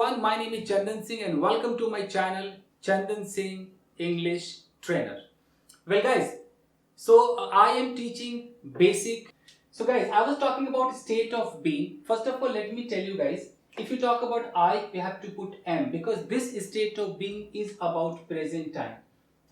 everyone, my name is Chandan Singh and welcome to my channel Chandan Singh English Trainer. Well guys, I am teaching basic. So guys, I was talking about state of being. First of all, let me tell you guys, if you talk about I, you have to put am because this state of being is about present time.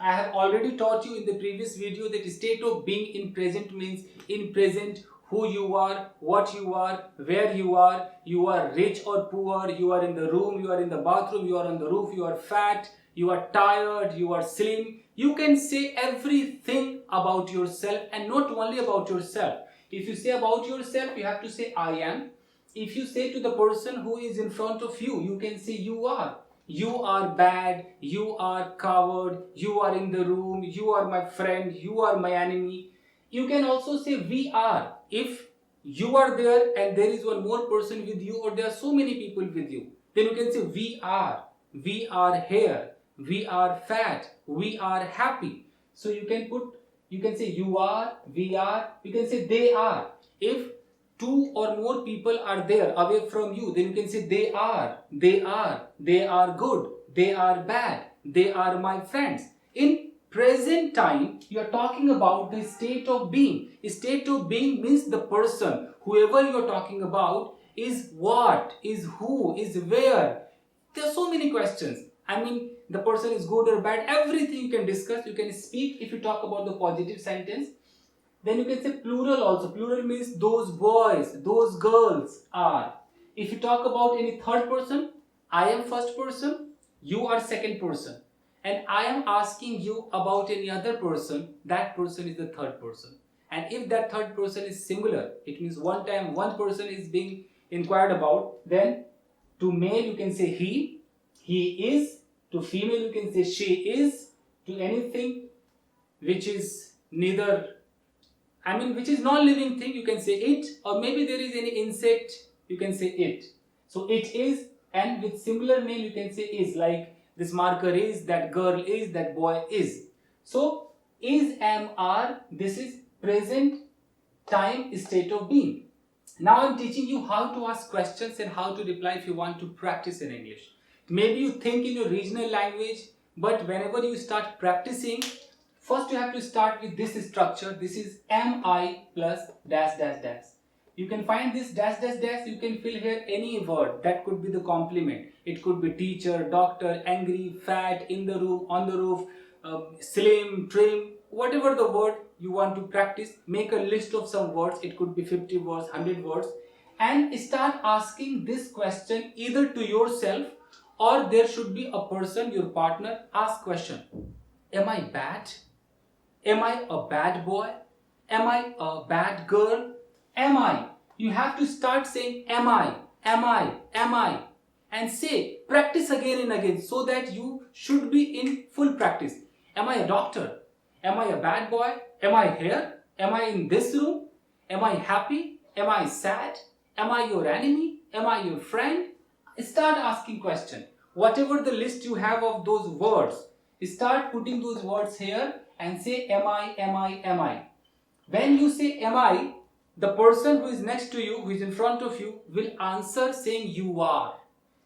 I have already taught you in the previous video that state of being in present means in present who you are, what you are, where you are rich or poor, you are in the room, you are in the bathroom, you are on the roof, you are fat, you are tired, you are slim. You can say everything about yourself and not only about yourself. If you say about yourself, you have to say I am. If you say to the person who is in front of you, you can say you are. You are bad, you are coward, you are in the room, you are my friend, you are my enemy. You can also say we are. If you are there and there is one more person with you or there are so many people with you, then you can say we are here, we are fat, we are happy. So you can say you are, we are, you can say they are. If two or more people are there away from you, then you can say they are good, they are bad, they are my friends. In present time, you are talking about the state of being. State of being means the person, whoever you are talking about, is what, is who, is where. There are so many questions. I mean, the person is good or bad, everything you can discuss, you can speak. If you talk about the positive sentence, then you can say plural also. Plural means those boys, those girls are. If you talk about any third person, I am first person, you are second person. And I am asking you about any other person, that person is the third person. And if that third person is singular, it means one time one person is being inquired about, then to male you can say he is, to female you can say she is, to anything which is which is non-living thing, you can say it, or maybe there is any insect, you can say it. So it is, and with singular name you can say is, like this marker is, that girl is, that boy is. So is, am, are, this is present time state of being. Now I'm teaching you how to ask questions and how to reply if you want to practice in English. Maybe you think in your regional language, but whenever you start practicing, first you have to start with this structure. This is am I plus dash dash dash. You can find this dash dash dash, you can fill here any word. That could be the complement. It could be teacher, doctor, angry, fat, in the room, on the roof, slim, trim, whatever the word you want to practice. Make a list of some words. It could be 50 words, 100 words, and start asking this question either to yourself or there should be a person, your partner. Ask question. Am I bad? Am I a bad boy? Am I a bad girl? Am I? You have to start saying am I, am I, am I, and say, practice again and again so that you should be in full practice. Am I a doctor? Am I a bad boy? Am I here? Am I in this room? Am I happy? Am I sad? Am I your enemy? Am I your friend? Start asking questions. Whatever the list you have of those words, start putting those words here and say am I, am I, am I. When you say am I, the person who is next to you, who is in front of you, will answer saying you are.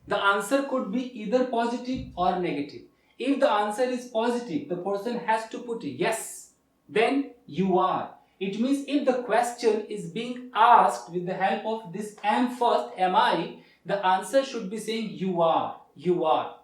The answer could be either positive or negative. If the answer is positive, the person has to put yes, then you are. It means if the question is being asked with the help of this am first, am I, the answer should be saying you are, you are.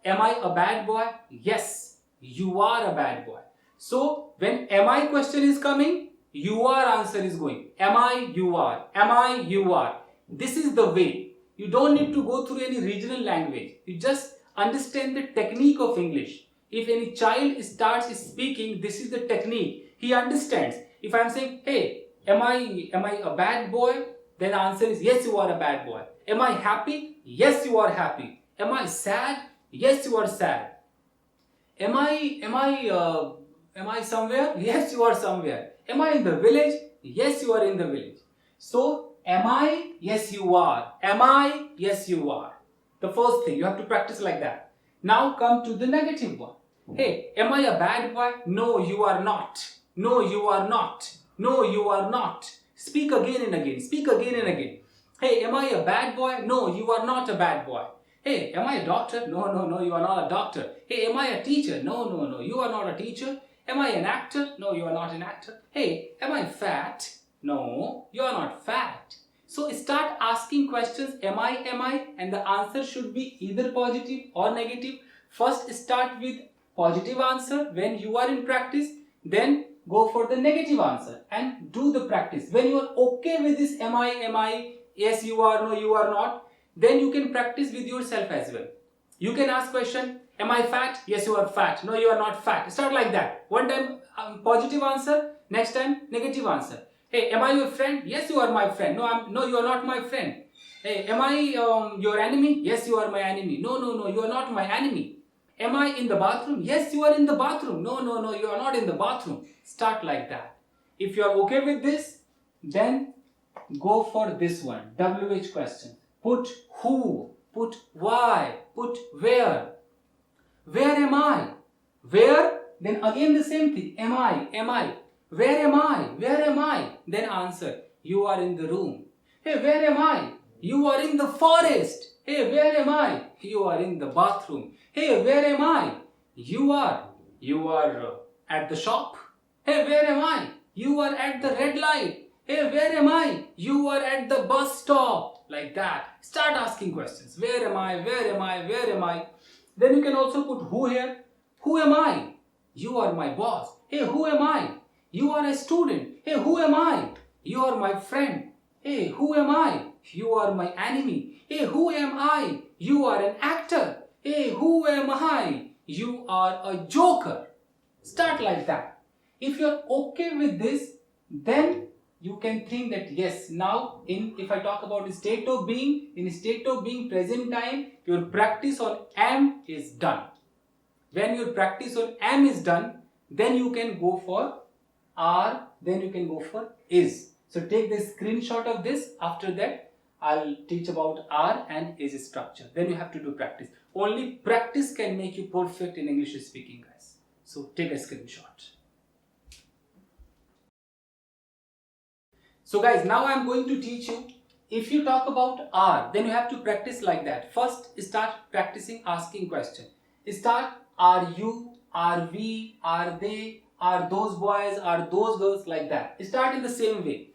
Am I a bad boy? Yes, you are a bad boy. So when am I question is coming, you are answer is going. Am I, you are. Am I, you are. This is the way. You don't need to go through any regional language. You just understand the technique of English. If any child starts speaking, this is the technique. He understands. If I am saying, hey, am I a bad boy? Then the answer is yes, you are a bad boy. Am I happy? Yes, you are happy. Am I sad? Yes, you are sad. Am I somewhere? Yes, you are somewhere. Am I in the village? Yes, you are in the village. So, am I? Yes, you are. Am I? Yes, you are. The first thing, you have to practice like that. Now come to the negative one. Hey, am I a bad boy? No, you are not. No, you are not. No, you are not. Speak again and again. Speak again and again. Hey, am I a bad boy? No, you are not a bad boy. Hey, am I a doctor? No, no, no, you are not a doctor. Hey, am I a teacher? No, no, no, you are not a teacher. Am I an actor? No, you are not an actor. Hey, am I fat? No, you are not fat. So start asking questions, am I? And the answer should be either positive or negative. First start with positive answer when you are in practice, then go for the negative answer and do the practice. When you are okay with this am I, yes you are, no you are not, then you can practice with yourself as well. You can ask question, am I fat? Yes you are fat. No you are not fat. Start like that. One time positive answer, next time negative answer. Hey, am I your friend? Yes you are my friend. No you are not my friend. Hey, am I your enemy? Yes you are my enemy. No you are not my enemy. Am I in the bathroom? Yes you are in the bathroom. No you are not in the bathroom. Start like that. If you are okay with this, then go for this one, WH question. Put who, put why, put where. Where am I? Where? Then again the same thing. Am I? Where am I? Where am I? Then answer. You are in the room. Hey, where am I? You are in the forest. Hey, where am I? You are in the bathroom. Hey, where am I? You are at the shop. Hey, where am I? You are at the red light. Hey, where am I? You are at the bus stop. Like that. Start asking questions. Where am I? Where am I? Where am I? Then you can also put who here. Who am I? You are my boss. Hey, who am I? You are a student. Hey, who am I? You are my friend. Hey, who am I? You are my enemy. Hey, who am I? You are an actor. Hey, who am I? You are a joker. Start like that. If you're okay with this, then you can think that yes, now if I talk about state of being, in state of being present time, your practice on am is done. When your practice on am is done, then you can go for are, then you can go for is. So take the screenshot of this. After that, I'll teach about are and is structure. Then you have to do practice. Only practice can make you perfect in English speaking, guys. So take a screenshot. So guys, now I am going to teach you, if you talk about are, then you have to practice like that. First, start practicing asking question. Start are you, are we, are they, are those boys, are those girls, like that. Start in the same way.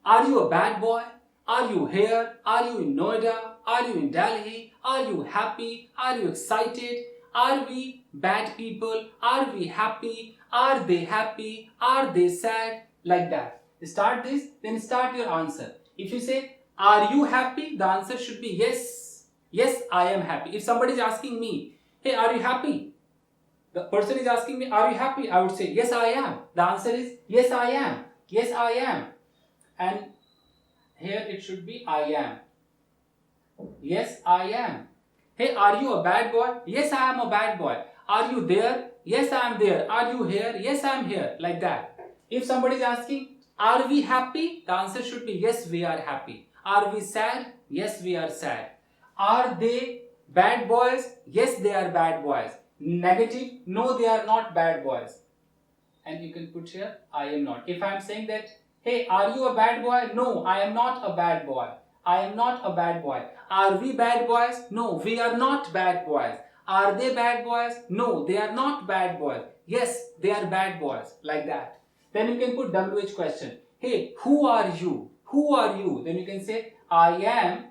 Are you a bad boy? Are you here? Are you in Noida? Are you in Delhi? Are you happy? Are you excited? Are we bad people? Are we happy? Are they happy? Are they sad? Like that. Start this, then start your answer. If you say, are you happy? The answer should be yes. Yes, I am happy. If somebody is asking me, hey, are you happy? The person is asking me, are you happy? I would say, yes, I am. The answer is, yes, I am. Yes, I am. And here it should be, I am. Yes, I am. Hey, are you a bad boy? Yes, I am a bad boy. Are you there? Yes, I am there. Are you here? Yes, I am here. Like that. If somebody is asking, are we happy? The answer should be, yes, we are happy. Are we sad? Yes, we are sad. Are they bad boys? Yes, they are bad boys. Negative? No, they are not bad boys. And you can put here, I am not. If I am saying that, hey, are you a bad boy? No, I am not a bad boy. I am not a bad boy. Are we bad boys? No, we are not bad boys. Are they bad boys? No, they are not bad boys. Yes, they are bad boys. Like that. Then you can put WH question. Hey, who are you? Who are you? Then you can say, I am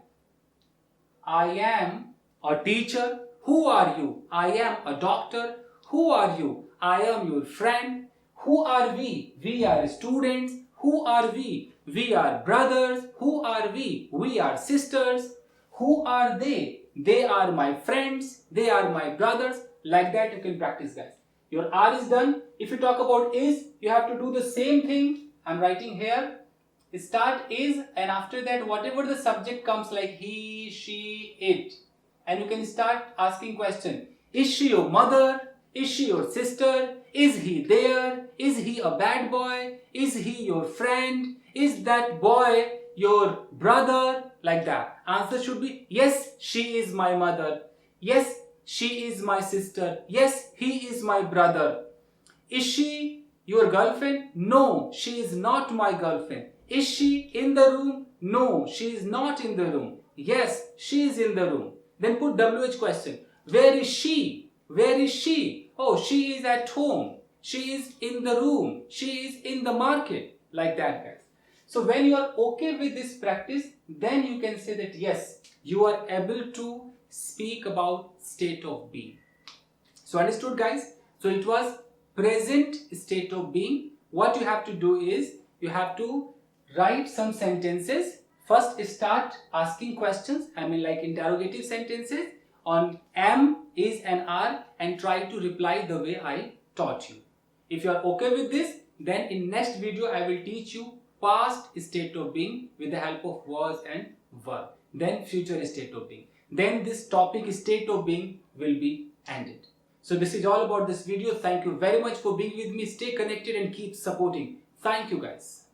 a teacher. Who are you? I am a doctor. Who are you? I am your friend. Who are we? We are students. Who are we? We are brothers. Who are we? We are sisters. Who are they? They are my friends. They are my brothers. Like that you can practice, guys. Your are is done. If you talk about is, you have to do the same thing. I'm writing here. Start is, and after that whatever the subject comes like he, she, it. And you can start asking question. Is she your mother? Is she your sister? Is he there? Is he a bad boy? Is he your friend? Is that boy your brother? Like that. Answer should be, yes, she is my mother. Yes, she is my sister. Yes, he is my brother. Is she your girlfriend? No, she is not my girlfriend. Is she in the room? No, she is not in the room. Yes, she is in the room. Then put WH question. Where is she? Where is she? Oh, she is at home. She is in the room. She is in the market. Like that, guys. So when you are okay with this practice, then you can say that yes, you are able to speak about state of being. So understood, guys? So it was present state of being. What you have to do is you have to write some sentences. First start asking questions, like interrogative sentences on am, is and are, and try to reply the way I taught you. If you are okay with this, then in next video I will teach you past state of being with the help of was and were. Then future state of being. Then this topic state of being will be ended. So this is all about this video. Thank you very much for being with me. Stay connected and keep supporting. Thank you, guys.